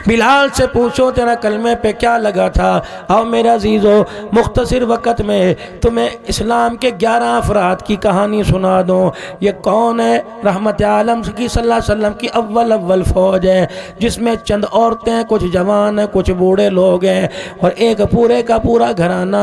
بلال سے پوچھو تیرا کلمے پہ کیا لگا تھا؟ اور میرے عزیزو مختصر وقت میں تمہیں اسلام کے 11 افراد کی کہانی سنا دوں۔ یہ کون ہے؟ رحمت عالم کی صلی اللہ علیہ وسلم کی اول فوج ہے، جس میں چند عورتیں، کچھ جوان ہیں، کچھ بوڑھے لوگ ہیں، اور ایک پورے کا پورا گھرانہ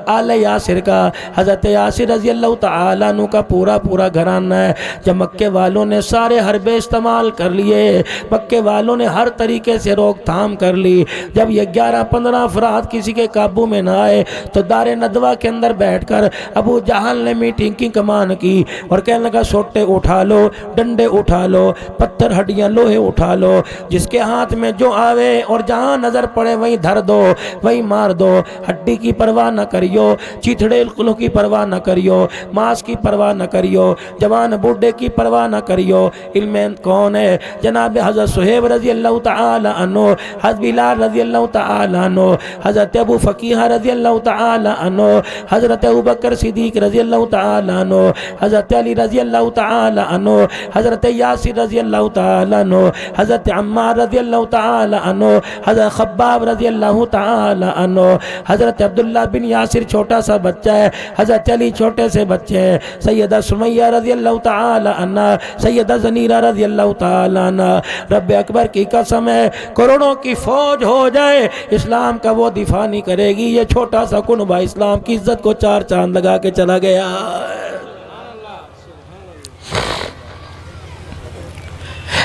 آل یاسر کا، حضرت یاسر رضی اللہ تعالیٰ عنہ کا پورا گھرانہ ہے۔ جب مکے والوں نے سارے حربے استعمال کر لیے، مکے والوں نے ہر طریقے سے روک تھام کر لی، جب یہ 11-15 افراد کسی کے قابو میں نہ آئے تو دار ندوہ کے اندر بیٹھ کر ابو جہل نے میٹنگ کی کمان کی اور کہنے لگا سوٹے اٹھا لو، ڈنڈے اٹھا لو، پتھر ہڈیاں لوہے اٹھا لو، جس کے ہاتھ میں جو آوے اور جہاں نظر پڑے وہیں دھر دو، وہیں مار دو، ہڈی کی پرواہ نہ کریو، چیتھڑے قلوں کی پرواہ نہ کریو، ماس کی پرواہ نہ کریو، جوان بوڑھے کی پرواہ نہ کریو۔ علم کون ہے؟ جناب حضرت صہیب رضی اللہ تعالی عنہ، حضرت بلال رضی اللہ تعالی عنہ، حضرت ابو فقیہ رضی اللہ تعالی عنہ، حضرت ابو بکر صدیق رضی اللہ تعالی عنہ، حضرت علی رضی اللہ تعالی عنہ، حضرت یاسر رضی اللہ تعالی عنہ، حضرت عمار رضی اللہ تعالی عنہ، حضرت خباب رضی اللہ تعالی عنہ، حضرت عبداللہ بن یاسر چھوٹا سا بچہ ہے، حضرت علی چھوٹے سے بچے ہیں، سیدہ سمیہ رضی اللہ تعالی عنہ، سیدہ زنیرہ رضی اللہ تعالی عنہ۔ رب اکبر کی قسم ہے، کروڑوں کی فوج ہو جائے اسلام کا وہ دفاع نہیں کرے گی۔ یہ چھوٹا سا کنبہ اسلام کی عزت کو 4 چاند لگا کے چلا گیا۔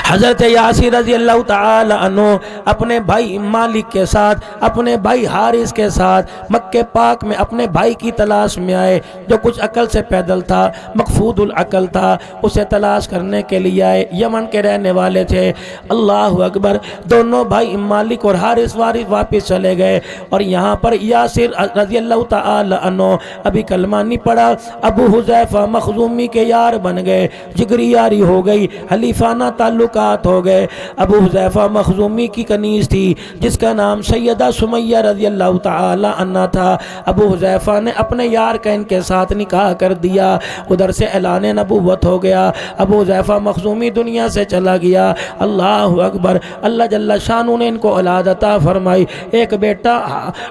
حضرت یاسر رضی اللہ تعالی عنہ اپنے بھائی مالک کے ساتھ، اپنے بھائی حارث کے ساتھ مکہ پاک میں اپنے بھائی کی تلاش میں آئے، جو کچھ عقل سے پیدل تھا، مقفود العقل تھا، اسے تلاش کرنے کے لیے آئے۔ یمن کے رہنے والے تھے۔ اللہ اکبر، دونوں بھائی مالک اور حارث واپس چلے گئے، اور یہاں پر یاسر رضی اللہ تعالی عنہ ابھی کلمہ نہیں پڑا، ابو حذیفہ مخزومی کے یار بن گئے، جگری یاری ہو گئی، حلیفانہ تعلق ہو گئے۔ ابو حذیفہ مخزومی کی کنیز تھی جس کا نام سیدہ سمیہ رضی اللہ تعالی عنہ تھا۔ ابو حذیفہ نے اپنے یار کا ان کے ساتھ نکاح کر دیا، ادھر سے اعلان نبوت ہو گیا۔ ابو حذیفہ مخزومی دنیا سے چلا گیا۔ اللہ اکبر، اللہ جل شانہ نے ان کو اولاد عطا فرمائی، ایک بیٹا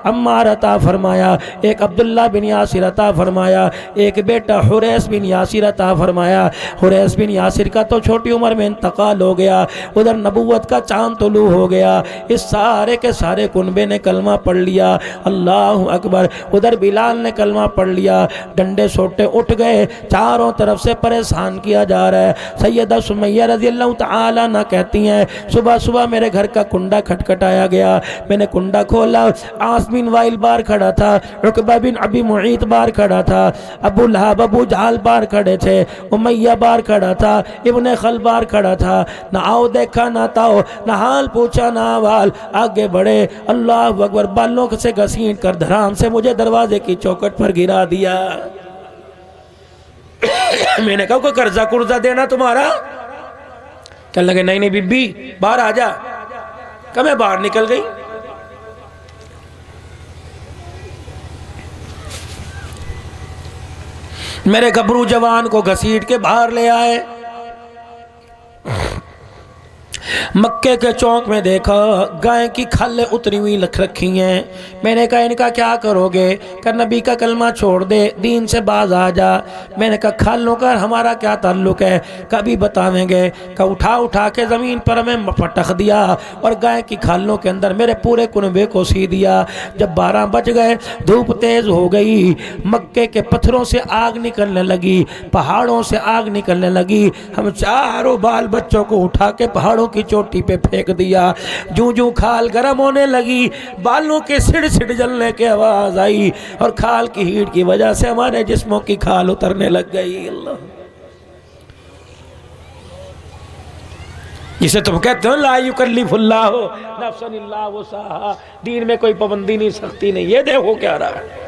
عمار عطا فرمایا، ایک عبداللہ بن یاسر عطا فرمایا، ایک بیٹا حریث بن یاسر عطا فرمایا۔ حریث بن یاسر کا تو چھوٹی عمر میں انتقال ہو گیا، ادھر نبوت کا چاند طلوع ہو گیا۔ اس سارے کے سارے کنبے نے کلمہ پڑھ لیا۔ اللہ اکبر، ادھر بلال نے کلمہ پڑھ لیا۔ ڈنڈے سوٹے اٹھ گئے، چاروں طرف سے پریشان کیا جا رہا ہے۔ سیدہ سمیہ رضی اللہ تعالی عنہ کہتی ہیں صبح میرے گھر کا کنڈا کھٹکھٹایا گیا، میں نے کنڈا کھولا، عاص بن وائل باہر کھڑا تھا، عقبہ بن ابی معیط باہر کھڑا تھا، ابو لہب ابو جہل باہر کھڑے تھے، امیہ باہر کھڑا تھا، ابن خل باہر کھڑا تھا۔ نہ آؤ دیکھا نہ تاؤ، نہ حال پوچھا نہ احوال، آگے بڑھے۔ اللہ اکبر، بالوں سے گھسیٹ کر دھرام سے مجھے دروازے کی چوکٹ پر گرا دیا۔ میں نے کہا کوئی قرضہ دینا تمہارا؟ کہنے لگے نہیں بی بی باہر آ جا۔ کہ میں باہر نکل گئی۔ میرے گبرو جوان کو گھسیٹ کے باہر لے آئے۔ مکے کے چوک میں دیکھا گائے کی کھلیں اتری ہوئی لکھ رکھی ہیں۔ میں نے کہا ان کا کیا کرو گے؟ کہ نبی کا کلمہ چھوڑ دے، دین سے باز آ جا۔ میں نے کہا کھالوں کا ہمارا کیا تعلق ہے؟ کبھی بتاویں گے؟ کہ اٹھا کے زمین پر ہمیں پٹخ دیا اور گائے کی کھالوں کے اندر میرے پورے کنبے کو سی دیا۔ جب 12 بج گئے، دھوپ تیز ہو گئی، مکے کے پتھروں سے آگ نکلنے لگی، پہاڑوں سے آگ نکلنے لگی۔ ہم چاروں بال بچوں کو اٹھا کے پہاڑوں کی چوٹی پہ پھینک دیا۔ جو کھال گرم ہونے لگی، بالوں کے سڑ جلنے کی آواز آئی، اور کھال کی ہیٹ کی وجہ سے ہمارے جسموں کی کھال اترنے لگ گئی۔ اللہ، جسے تم کہتے ہو لا یکلف اللہ نفسا الا وسعہا، دین میں کوئی پابندی نہیں، سختی نہیں۔ یہ دیکھو کیا رہا ہے،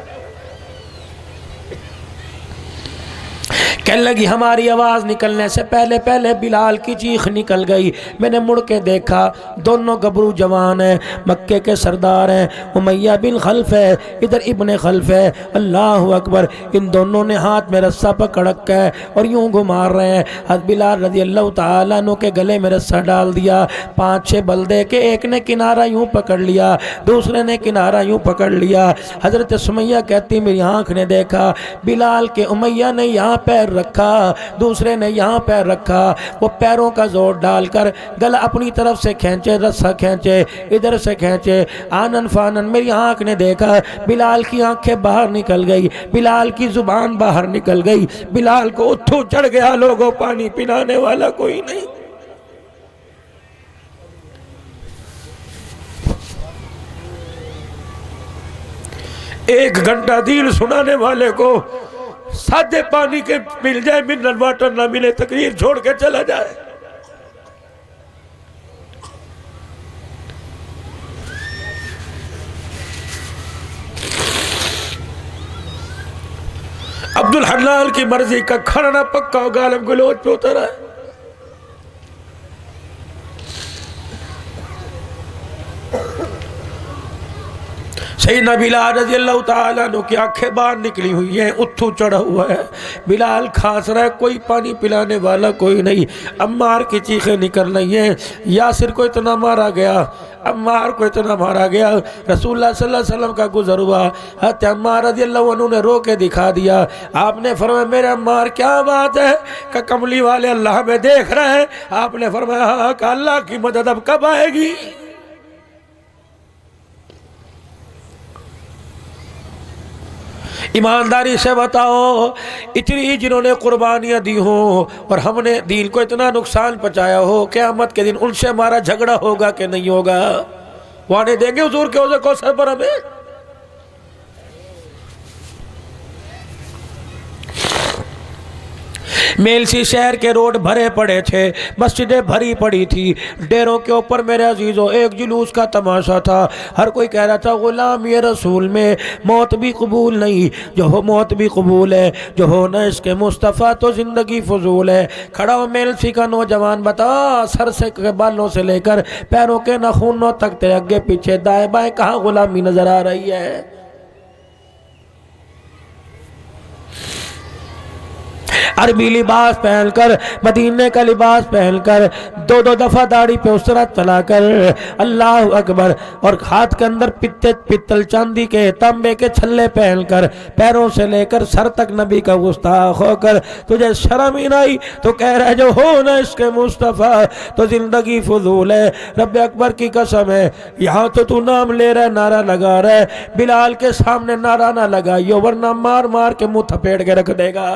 کہنے لگی ہماری آواز نکلنے سے پہلے پہلے بلال کی چیخ نکل گئی. میں نے مڑ کے دیکھا دونوں گبرو جوان ہیں, مکے کے سردار ہیں, امیہ بن خلف ہے, ادھر ابن خلف ہے. اللہ اکبر, ان دونوں نے ہاتھ میں رسہ پکڑ رکھا ہے اور یوں گھمار رہے ہیں. حضرت بلال رضی اللہ تعالیٰ عنہ کے گلے میں رسہ ڈال دیا. 5-6 بلدے کے ایک نے کنارہ یوں پکڑ لیا, دوسرے نے کنارہ یوں پکڑ لیا. حضرت سمیہ کہتی میری آنکھ نے دیکھا بلال کے امیہ نے یہاں پیر رکھا, دوسرے نے یہاں پیر رکھا. وہ پیروں کا زور ڈال کر گلا اپنی طرف سے کھینچے, رسہ کھینچے, ادھر سے کھینچے, آنن فانن. میری آنکھ نے دیکھا بلال کی آنکھیں باہر نکل گئی, بلال کی زبان باہر نکل گئی. بلال کو اتھو چڑھ گیا, لوگوں پانی پلانے والا کوئی نہیں. ایک گھنٹہ دین سنانے والے کو سادے پانی کے مل جائے, منرل واٹر نہ ملے, تقریر چھوڑ کے چلا جائے. عبدالحلال کی مرضی کا کھانا پکا ہو, غالب گلوچ پہ اترا ہے. سیدنا بلال رضی اللہ تعالیٰ عنہ کی آنکھیں باہر نکلی ہوئی ہیں, اتھو چڑھا ہوا ہے. بلال کھانس رہا ہے, کوئی پانی پلانے والا کوئی نہیں. عمار کی چیخیں نکل رہی ہیں. یاسر کو اتنا مارا گیا, عمار کو اتنا مارا گیا. رسول اللہ صلی اللہ علیہ وسلم کا گزر ہوا, حضرت عمار رضی اللہ عنہ نے رو کے دکھا دیا. آپ نے فرمایا میرے عمار کیا بات ہے کہ کملی والے اللہ میں دیکھ رہے ہیں. آپ نے فرمایا ہاں, کہ اللہ کی مدد اب کب آئے گی. ایمانداری سے بتاؤ, اتنی جنہوں نے قربانیاں دی ہوں اور ہم نے دین کو اتنا نقصان پہنچایا ہو, قیامت کے دن ان سے ہمارا جھگڑا ہوگا کہ نہیں ہوگا؟ وہ آنے دیں گے حضور کے حوض کوثر پر ہمیں؟ میلسی شہر کے روڈ بھرے پڑے تھے, مسجدیں بھری پڑی تھی. ڈیروں کے اوپر میرے عزیزوں ایک جلوس کا تماشا تھا. ہر کوئی کہہ رہا تھا غلام یہ رسول میں موت بھی قبول نہیں, جو ہو موت بھی قبول ہے, جو ہو نہ اس کے مصطفیٰ تو زندگی فضول ہے. کھڑا ہو میلسی کا نوجوان, بتا سر سے بالوں سے لے کر پیروں کے ناخنوں تک تیرے اگے پیچھے دائیں بائیں کہاں غلامی نظر آ رہی ہے؟ عربی لباس پہن کر, مدینے کا لباس پہن کر, 2 دفعہ داڑھی پہ اس طرح چلا کر, اللہ اکبر, اور ہاتھ کے اندر پتل چاندی کے تانبے کے چھلے پہن کر, پیروں سے لے کر سر تک نبی کا گستاخ ہو کر, تجھے شرم ہی نہیں تو کہہ رہے جو ہو نہ اس کے مصطفیٰ تو زندگی فضول ہے. رب اکبر کی قسم ہے, یہاں تو نام لے رہے, نعرہ لگا رہے, بلال کے سامنے نعرہ نہ لگائیو ورنہ مار مار کے منہ تھپیڑ کے رکھ دے گا.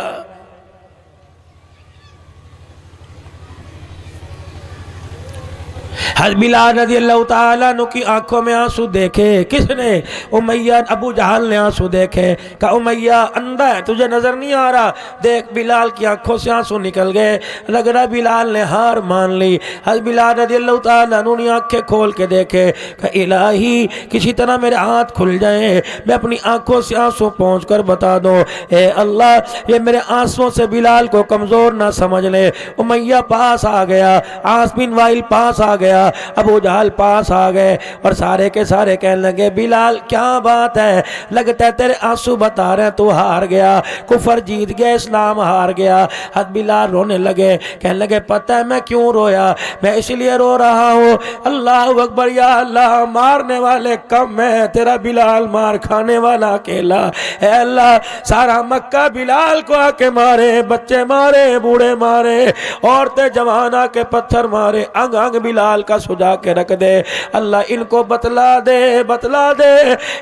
حضرت بلال رضی اللہ تعالیٰ عنہ کی آنکھوں میں آنسو دیکھے. کس نے؟ امیہ, ابو جہل نے آنسو دیکھے. کہا امیہ اندھا ہے, تجھے نظر نہیں آ رہا؟ دیکھ بلال کی آنکھوں سے آنسو نکل گئے. لگ رہا بلال نے ہار مان لی. حضرت بلال رضی اللہ تعالیٰ عنہ نے آنکھیں کھول کے دیکھے. کہا الہی کسی طرح میرے ہاتھ کھل جائیں, میں اپنی آنکھوں سے آنسو پہنچ کر بتا دوں. اے اللہ یہ میرے آنسوں سے بلال کو کمزور نہ سمجھ لے. امیہ پاس آ گیا, عاص بن وائل پاس آ گیا, ابو جہل پاس آ گئے, اور سارے کے سارے کہنے لگے بلال کیا بات ہے, لگتا ہے تیرے آنسو بتا رہے ہیں تو ہار گیا, کفر جیت گیا, اسلام ہار گیا. حضرت بلال رونے لگے, کہنے لگے پتہ ہے میں کیوں رویا؟ میں اس لیے رو رہا ہوں, اللہ اکبر, یا اللہ مارنے والے کم ہیں, تیرا بلال مار کھانے والا اکیلا. اے اللہ سارا مکہ بلال کو آ کے مارے, بچے مارے, بوڑھے مارے, عورتیں جوان آ کے پتھر مارے, انگ انگ بلال کا سجا کے رکھ دے. اللہ ان کو بتلا دے, بتلا دے,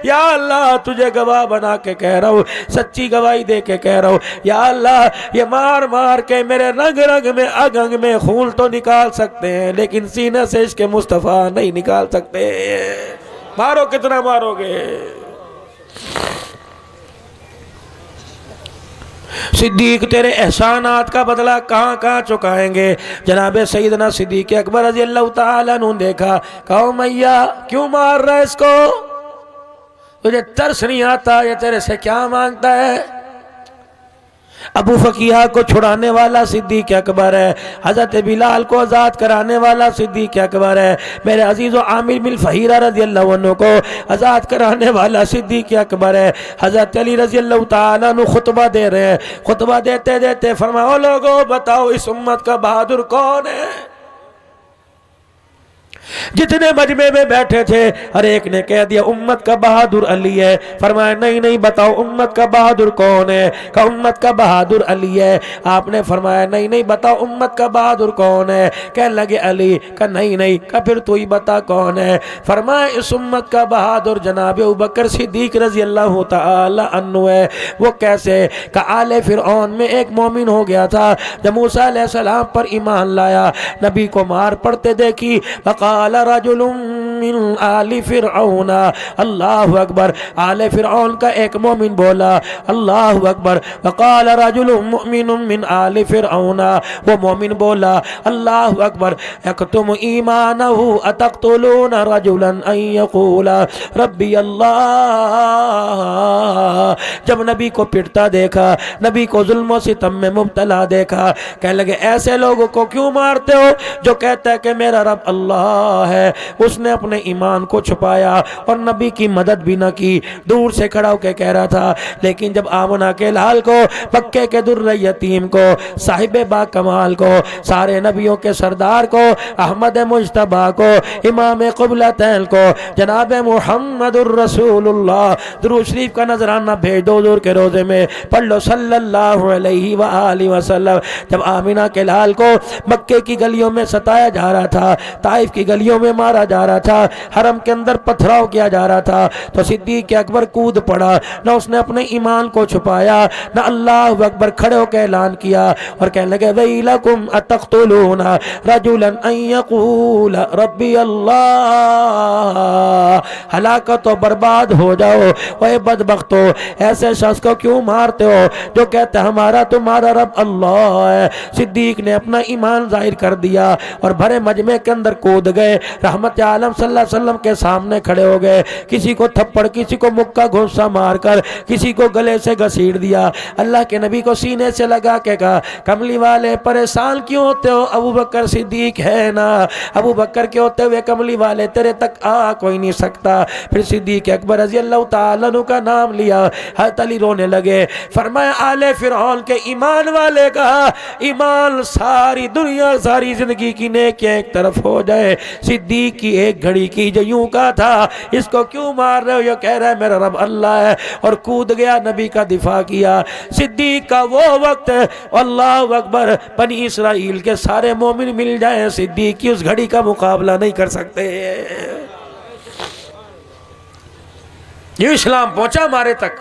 یا اللہ تجھے گواہ بنا کے کہہ رہا ہوں, سچی گواہی دے کے کہہ رہا ہوں, یا اللہ یہ مار مار کے میرے رنگ رنگ میں انگ انگ میں خون تو نکال سکتے ہیں لیکن سینے سے عشق مصطفیٰ نہیں نکال سکتے. مارو کتنا مارو گے؟ صدیق تیرے احسانات کا بدلہ کہاں کہاں چکائیں گے. جناب سیدنا صدیق اکبر رضی اللہ تعالیٰ عنہ دیکھا, کہا امیہ کیوں مار رہا ہے اس کو؟ تجھے ترس نہیں آتا یہ تیرے سے کیا مانگتا ہے؟ ابو فقیہ کو چھڑانے والا صدیق اکبر ہے، حضرت بلال کو آزاد کرانے والا صدیق اکبر ہے، میرے عزیز و عامر بن فہیرہ رضی اللہ عنہ کو آزاد کرانے والا صدیق اکبر ہے۔ حضرت علی رضی اللہ تعالیٰ عنہ خطبہ دے رہے ہیں، خطبہ دیتے دیتے فرمایا او لوگو بتاؤ اس امت کا بہادر کون ہے؟ جتنے مجمع میں بیٹھے تھے ہر ایک نے کہہ دیا امت کا بہادر علی ہے۔ فرمایا نہیں نہیں بتاؤ امت کا بہادر کون ہے؟ کہا امت کا بہادر علی ہے۔ آپ نے فرمایا نہیں نہیں بتاؤ امت کا بہادر کون ہے؟ کہنے لگے علی۔ کہا نہیں نہیں۔ کہا پھر تو ہی بتا کون ہے؟ فرمایا اس امت کا بہادر جناب ابوبکر صدیق رضی اللہ تعالی عنہ ہے۔ وہ کیسے؟ کہا آل فرعون میں ایک مومن ہو گیا تھا، جب موسیٰ علیہ السلام پر ایمان لایا، نبی کو مار پڑتے دیکھی، وقال رجل من آل فرعون، اللہ اکبر، آل فرعون کا ایک مومن بولا اللہ اکبر، وقال رجل مؤمن من آل فرعون، وہ مومن بولا اللہ اکبر، یکتم ایمانہ اتقتلون رجلا ان یقول ربی اللہ۔ جب نبی کو پٹتا دیکھا، نبی کو ظلم و ستم میں مبتلا دیکھا، کہنے لگے ایسے لوگوں کو کیوں مارتے ہو جو کہتا ہے کہ میرا رب اللہ ہے؟ اس نے اپنے ایمان کو چھپایا اور نبی کی مدد بھی نہ کی، دور سے کھڑا ہو کے کہہ رہا تھا۔ لیکن جب آمنہ کے لال کو، مکے کے در یتیم کو، صاحب با کمال کو، سارے نبیوں کے سردار کو، احمد مجتبیٰ کو، امام قبلتین کو، جناب محمد الرسول اللہ، درود شریف کا نذرانہ بھیج دو حضور کے روزے میں، پڑھ لو صلی اللہ علیہ وآلہ وسلم۔ جب آمنہ کے لال کو مکے کی گلیوں میں ستایا جا رہا تھا، طائف کی گلیوں میں مارا جا رہا تھا، حرم کے اندر پتھراؤ کیا جا رہا تھا، تو صدیق اکبر کود پڑا، نہ اس نے اپنے ایمان کو چھپایا، نہ اللہ اکبر کھڑے ہو کے اعلان کیا اور کہنے لگے ویلکم اتقتلون رجلا ان یقول ربی اللہ، ہلاکت و برباد ہو جاؤ، اے بدبختو ایسے شخص کو کیوں مارتے ہو جو کہتے ہمارا تمہارا رب اللہ ہے۔ صدیق نے اپنا ایمان ظاہر کر دیا اور بھرے مجمع کے اندر کود گئے، رحمت عالم صلی اللہ علیہ وسلم کے سامنے کھڑے ہو گئے، کسی کو تھپڑ، کسی کو مکہ گھونسا مار کر، کسی کو گلے سے گھسیٹ دیا، اللہ کے نبی کو سینے سے لگا کے کہا کملی والے پریشان کیوں ہوتے ہو؟ ابو بکر صدیق ہے نا، ابو بکر کے ہوتے ہوئے کملی والے تیرے تک آ کوئی نہیں سکتا۔ پھر صدیق اکبر رضی اللہ تعالیٰ عنہ کا نام لیا، حضرت علی رونے لگے، فرمایا آل فرعون کے ایمان والے کا ایمان ساری دنیا ساری زندگی کی نیکیاں ایک طرف ہو جائے، صدیق کی ایک گھڑی کی جو یوں کا تھا اس کو کیوں مار رہے ہو؟ یہ کہہ رہا ہے میرا رب اللہ ہے، اور کود گیا، نبی کا دفاع کیا۔ صدیق کا وہ وقت ہے اللہ اکبر، بنی اسرائیل کے سارے مومن مل جائیں صدیق کی اس گھڑی کا مقابلہ نہیں کر سکتے۔ یہ اسلام پہنچا ہمارے تک۔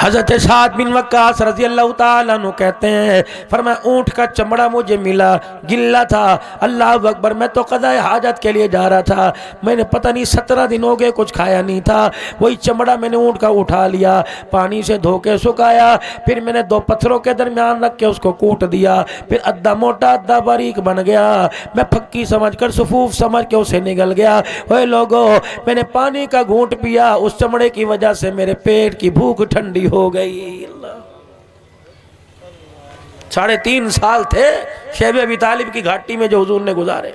حضرت سعد بن وقاص رضی اللہ تعالیٰ عنہ کہتے ہیں، فرمایا اونٹ کا چمڑا مجھے ملا، گلا تھا، اللہ اکبر، میں تو قضاء حاجت کے لیے جا رہا تھا، میں نے پتہ نہیں 17 دن ہو گئے کچھ کھایا نہیں تھا، وہی چمڑا میں نے اونٹ کا اٹھا لیا، پانی سے دھو کے سکھایا، پھر میں نے 2 پتھروں کے درمیان رکھ کے اس کو کوٹ دیا، پھر ادھا موٹا ادھا باریک بن گیا، میں پھکی سمجھ کر صفوف سمجھ کے اسے نگل گیا۔ اوے لوگو، میں نے پانی کا گھونٹ پیا، اس چمڑے کی وجہ سے میرے پیٹ کی بھوک ٹھنڈی ہو گئی۔ 3.5 سال تھے شیب ابی طالب کی گھاٹی میں جو حضور نے گزارے۔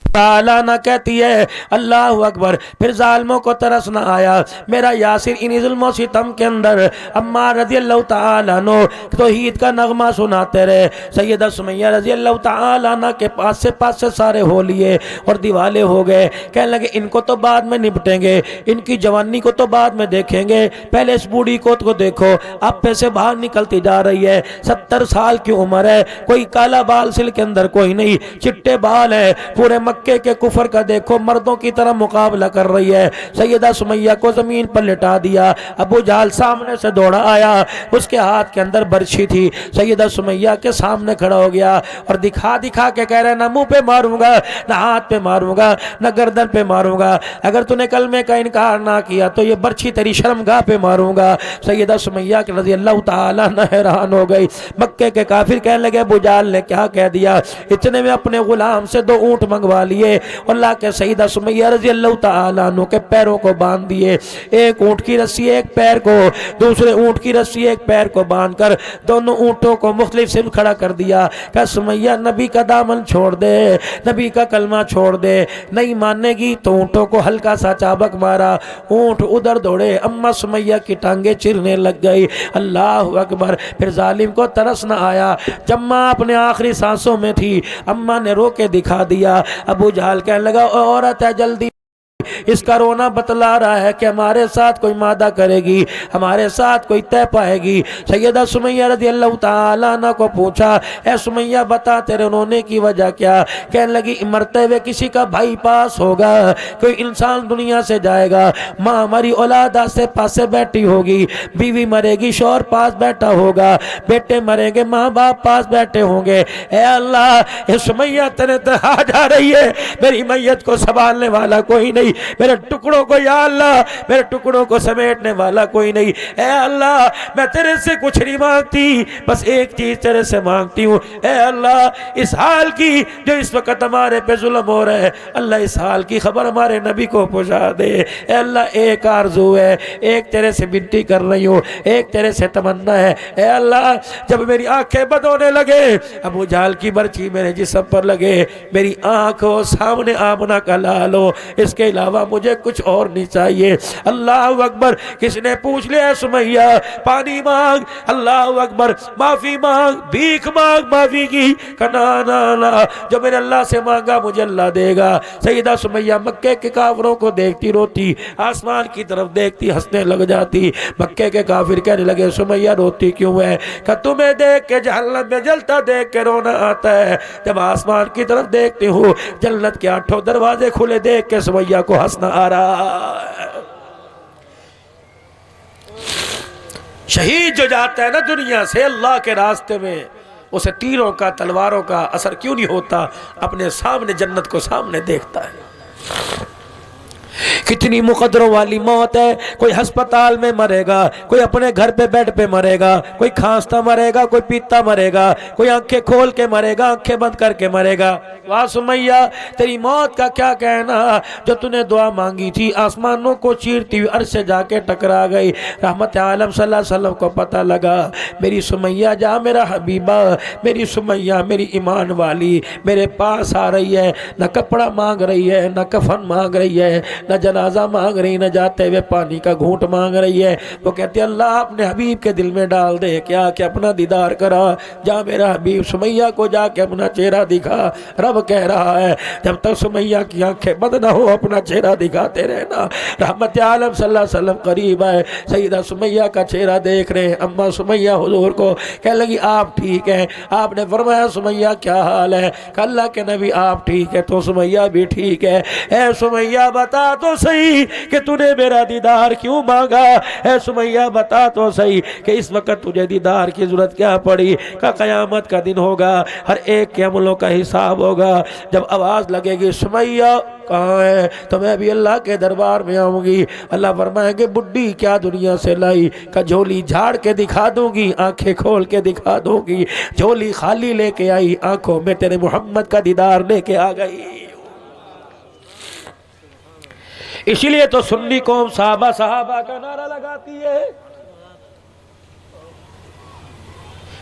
تعالیٰ نہ کہتی ہے اللہ اکبر، پھر ظالموں کو ترس نہ آیا، میرا یاسر انہی ظلم و ستم کے اندر عمار رضی اللہ تعالیٰ عنہ توحید کا نغمہ سناتے رہے، سیدہ سمیہ رضی اللہ تعالیٰ عنہ کے پاس سے سارے ہو لیے اور دیوالے ہو گئے، کہنے لگے ان کو تو بعد میں نپٹیں گے، ان کی جوانی کو تو بعد میں دیکھیں گے، پہلے اس بوڑھی کو دیکھو اب پہ سے باہر نکلتی جا رہی ہے، 70 سال کی عمر ہے، کوئی کالا بال سل کے اندر کوئی نہیں، چٹے بال ہے، پورے مکے کے کفر کا دیکھو مردوں کی طرح مقابلہ کر رہی ہے۔ سیدہ سمیہ کو زمین پر لٹا دیا، ابو جہل سامنے سے دوڑا آیا، اس کے ہاتھ کے اندر برچھی تھی، سیدہ سمیہ کے سامنے کھڑا ہو گیا اور دکھا کے کہہ رہا ہے نہ منہ پہ ماروں گا، نہ ہاتھ پہ ماروں گا، نہ گردن پہ ماروں گا، اگر تو نے کلمے کا انکار نہ کیا تو یہ برچھی تیری شرمگاہ پہ ماروں گا۔ سیدہ سمیہ رضی اللہ تعالیٰ عنہ حیران ہو گئی، مکے کے کافر کہنے لگے ابو جہل نے کیا کہہ دیا؟ اتنے میں اپنے غلام سے 2 اونٹ منگوا لیے، لیے اللہ کے سیدہ سمیہ رضی اللہ تعالیٰ عنہ کے پیروں کو باندھ دیے، ایک اونٹ کی رسی ایک پیر کو، دوسرے اونٹ کی رسی ایک پیر کو باندھ کر دونوں اونٹوں کو مختلف سمت کھڑا کر دیا کہ سمیہ نبی کا دامن چھوڑ دے، نبی کا کلمہ چھوڑ دے، نہیں ماننے گی تو اونٹوں کو ہلکا سا چابک مارا، اونٹ ادھر دوڑے، اما سمیہ کی ٹانگیں چرنے لگ گئی۔ اللہ اکبر۔ پھر ظالم کو ترس نہ آیا، جب ماں اپنے آخری سانسوں میں تھی اما نے رو کے دکھا دیا۔ ابو جہل کہنے لگا عورت ہے جلدی، اس کا رونا بتلا رہا ہے کہ ہمارے ساتھ کوئی مادہ کرے گی، ہمارے ساتھ کوئی طے پائے گی۔ سیدہ سمیہ رضی اللہ تعالیٰ عنہ کو پوچھا اے سمیہ بتا تیرے رونے کی وجہ کیا؟ کہنے لگی مرتے ہوئے کسی کا بھائی پاس ہوگا، کوئی انسان دنیا سے جائے گا، ماں ہماری اولاد آسے پاسے بیٹھی ہوگی، بیوی مرے گی شوہر پاس بیٹھا ہوگا، بیٹے مریں گے ماں باپ پاس بیٹھے ہوں گے۔ اے اللہ اے سمیہ تیرے تہا جا رہی ہے، میری میت کو سنبھالنے والا کوئی نہیں، میرے ٹکڑوں کو یا اللہ میرے ٹکڑوں کو سمیٹنے والا کوئی نہیں۔ اے اللہ میں تیرے سے کچھ نہیں مانگتی، بس ایک چیز تیرے سے مانگتی ہوں، اے اللہ اس حال کی جو اس وقت ہمارے پہ ظلم ہو رہا ہے، اللہ اس حال کی خبر ہمارے نبی کو پہنچا دے۔ اے اللہ ایک آرزو ہے، ایک تیرے سے بنتی کر رہی ہوں، ایک تیرے سے تمنا ہے، اے اللہ جب میری آنکھیں بند ہونے لگے، ابو جہل کی برچی میرے جسم پر لگے، میری آنکھوں سامنے آمنہ کا لال ہو، اس کے علاوہ مجھے کچھ اور نہیں چاہیے۔ اللہ اکبر۔ کس نے پوچھ لیا سمیہ پانی مانگ، اللہ اکبر، معافی مانگ، بھیک مانگ معافی کی، کہنا نا نا جو میرے اللہ سے مانگا مجھے اللہ دے گا۔ سیدہ سمیہ مکے کے کافروں کو دیکھتی روتی، آسمان کی طرف دیکھتی ہنسنے لگ جاتی۔ مکے کے کافر کہنے لگے سمیہ روتی کیوں ہے؟ کہ تمہیں دیکھ کے جہنم میں جلتا دیکھ کے رونا آتا ہے، جب آسمان کی طرف دیکھتی ہوں جنت کے 8 دروازے کھلے دیکھ کے سمیہ کو ہنسنا آ رہا ہے۔ شہید جو جاتا ہے نا دنیا سے اللہ کے راستے میں، اسے تیروں کا تلواروں کا اثر کیوں نہیں ہوتا؟ اپنے سامنے جنت کو سامنے دیکھتا ہے۔ کتنی مقدروں والی موت ہے، کوئی ہسپتال میں مرے گا، کوئی اپنے گھر پہ بیڈ پہ مرے گا، کوئی کھانستا مرے گا، کوئی پیتا مرے گا، کوئی آنکھیں کھول کے مرے گا، آنکھیں بند کر کے مرے گا۔ واہ سمیہ تیری موت کا کیا کہنا، جو تو نے دعا مانگی تھی آسمانوں کو چیرتی ہوئی عرش سے جا کے ٹکرا گئی۔ رحمت عالم صلی اللہ علیہ وسلم کو پتہ لگا میری سمیہ جا میرا حبیبہ، میری سمیہ میری ایمان والی میرے پاس آ رہی ہے، نہ کپڑا مانگ رہی ہے، نہ کفن مانگ رہی ہے، نہ جنازہ مانگ رہی، نہ جاتے ہوئے پانی کا گھونٹ مانگ رہی ہے۔ وہ کہتے ہیں اللہ اپنے حبیب کے دل میں ڈال دے کیا کہ اپنا دیدار کرا، جا میرا حبیب سمیہ کو جا کے اپنا چہرہ دکھا۔ رب کہہ رہا ہے جب تک سمیہ کی آنکھیں بند نہ ہو اپنا چہرہ دکھاتے رہنا۔ رحمت عالم صلی اللہ علیہ وسلم قریب آئے، سیدہ سمیہ کا چہرہ دیکھ رہے ہیں۔ اما سمیہ حضور کو کہنے لگی آپ ٹھیک ہیں؟ آپ نے فرمایا سمیہ کیا حال ہے؟ کہ اللہ کے نبی آپ ٹھیک ہے تو سمیہ بھی ٹھیک ہے۔ اے سمیہ بتا تو صحیح کہ تو نے میرا دیدار کیوں مانگا؟ اے سمیہ بتا تو صحیح کہ اس وقت تجھے دیدار کی ضرورت کیا پڑی؟ کہ قیامت کا دن ہوگا، ہر ایک کے عملوں کا حساب ہوگا، جب آواز لگے گی سمیہ کہاں ہے تو میں بھی اللہ کے دربار میں آؤں گی۔ اللہ فرمائیں گے بڈھی کیا دنیا سے لائی؟ کہ جھولی جھاڑ کے دکھا دوں گی، آنکھیں کھول کے دکھا دوں گی۔ جھولی خالی لے کے آئی، آنکھوں میں تیرے محمد کا دیدار لے کے آ گئی۔ اسی لیے تو سنی قوم صحابہ کا نعرہ لگاتی ہے۔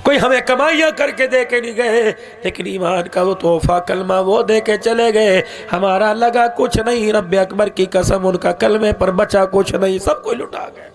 کوئی ہمیں کمائیاں کر کے دے کے نہیں گئے، لیکن ایمان کا وہ تحفہ کلمہ وہ دے کے چلے گئے۔ ہمارا لگا کچھ نہیں، رب اکبر کی قسم ان کا کلمے پر بچا کچھ نہیں، سب کوئی لٹا گئے۔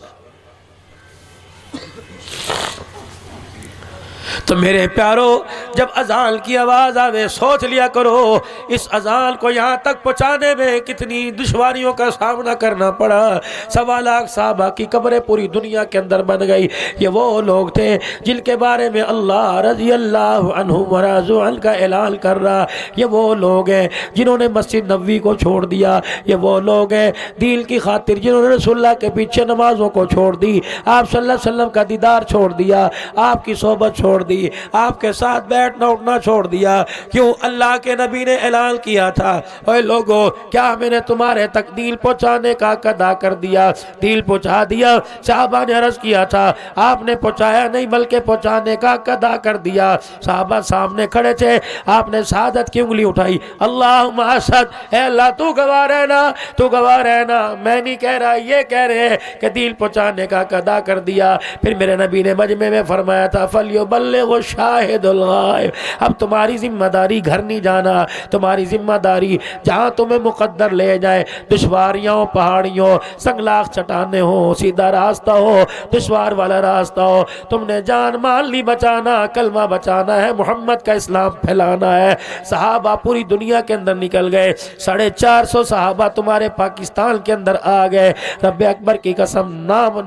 تو میرے پیارو جب اذان کی آواز آوے سوچ لیا کرو اس اذان کو یہاں تک پہنچانے میں کتنی دشواریوں کا سامنا کرنا پڑا۔ 1.25 لاکھ صحابہ کی قبریں پوری دنیا کے اندر بن گئی۔ یہ وہ لوگ تھے جن کے بارے میں اللہ رضی اللہ عنہم ورضوا عنہ کا اعلان کر رہا۔ یہ وہ لوگ ہیں جنہوں نے مسجد نبوی کو چھوڑ دیا۔ یہ وہ لوگ ہیں دین کی خاطر جنہوں نے رسول اللہ کے پیچھے نمازوں کو چھوڑ دی، آپ صلی اللہ علیہ وسلم کا دیدار چھوڑ دیا، آپ کی صحبت چھوڑ چھوڑ دی، آپ کے ساتھ بیٹھنا اٹھنا چھوڑ دیا۔ کیوں؟ اللہ کے نبی نے اعلان کیا تھا، اے لوگو کیا میں نے تمہارے تک دین پہنچانے کا ادا کر دیا؟ دین پہنچا دیا۔ صحابہ نے عرض کیا تھا آپ نے پہنچایا نہیں بلکہ پہنچانے کا ادا کر دیا۔ صحابہ سامنے کھڑے تھے، آپ نے شہادت کی انگلی اٹھائی، اللہم اشہد، اے اللہ تو گواہ رہنا، تو گواہ رہنا، میں نہیں کہہ رہا، یہ کہہ رہے ہیں کہ دین پہنچانے کا ادا کر دیا۔ پھر میرے نبی نے مجمع میں فرمایا تھا فَلْيُبَلِّغُ الشَّاهِدُ الْغَائِبَ، اب تمہاری ذمہ داری گھر نہیں جانا، تمہاری ذمہ داری جہاں تمہیں مقدر لے جائے، دشواریاں ہو، پہاڑیوں، سنگلاخ چٹانیں ہو، سیدھا راستہ ہو، دشوار والا راستہ ہو، تم نے جان مال نہیں بچانا، کلمہ بچانا ہے، محمد کا اسلام پھیلانا ہے۔ صحابہ پوری دنیا کے اندر نکل گئے، 450 صحابہ تمہارے پاکستان کے اندر آ گئے۔ رب اکبر کی قسم، نام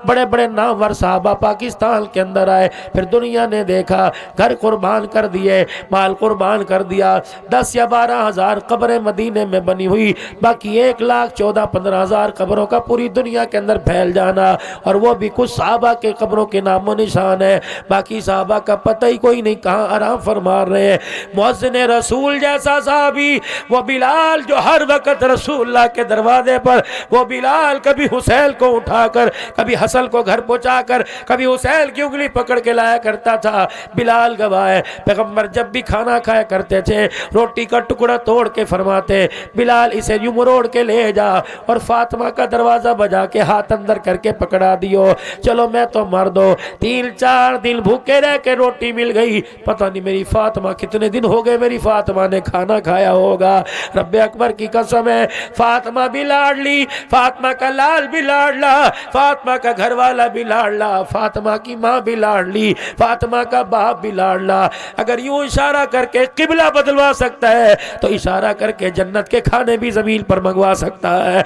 بڑے بڑے نامور صحابہ پاکستان کے اندر آئے۔ پھر دنیا نے دیکھا، گھر قربان کر دیے، مال قربان کر دیا، 10 یا 12 ہزار قبریں مدینے میں بنی ہوئی، باقی 1,14,15,000 قبروں کا پوری دنیا کے اندر پھیل جانا، اور وہ بھی کچھ صحابہ کے قبروں کے نام و نشان ہے، باقی صحابہ کا پتہ ہی کوئی نہیں کہاں آرام فرما رہے ہیں۔ مؤذن رسول جیسا صحابی وہ بلال، جو ہر وقت رسول اللہ کے دروازے پر، وہ بلال کبھی حسین کو اٹھا کر، کبھی حسن کو گھر پہنچا کر، کبھی حسین کی انگلی پکڑ کے لایا کرتا تھا۔ بلال گواہ ہے، پیغمبر جب بھی کھانا کھایا کرتے تھے روٹی کا ٹکڑا توڑ کے فرماتے بلال اسے یوں مروڑ کے لے جا اور فاطمہ کا دروازہ بجا کے ہاتھ اندر کر کے پکڑا دیو، چلو میں تو مرد ہوں، 3-4 دن بھوکے رہ کے روٹی مل گئی، پتہ نہیں میری فاطمہ کتنے دن ہو گئے میری فاطمہ نے کھانا کھایا ہوگا۔ رب اکبر کی قسم ہے، فاطمہ بھی لاڈلی، فاطمہ کا لال بھی لاڈلا، فاطمہ کا گھر والا بھی لاڈلا، فاطمہ کی ماں بھی لاڈلی، فاطمہ کا باپ بھی لاڈلا۔ اگر یوں اشارہ کر کے قبلہ بدلوا سکتا ہے تو اشارہ کر کے جنت کے کھانے بھی زمین پر منگوا سکتا ہے۔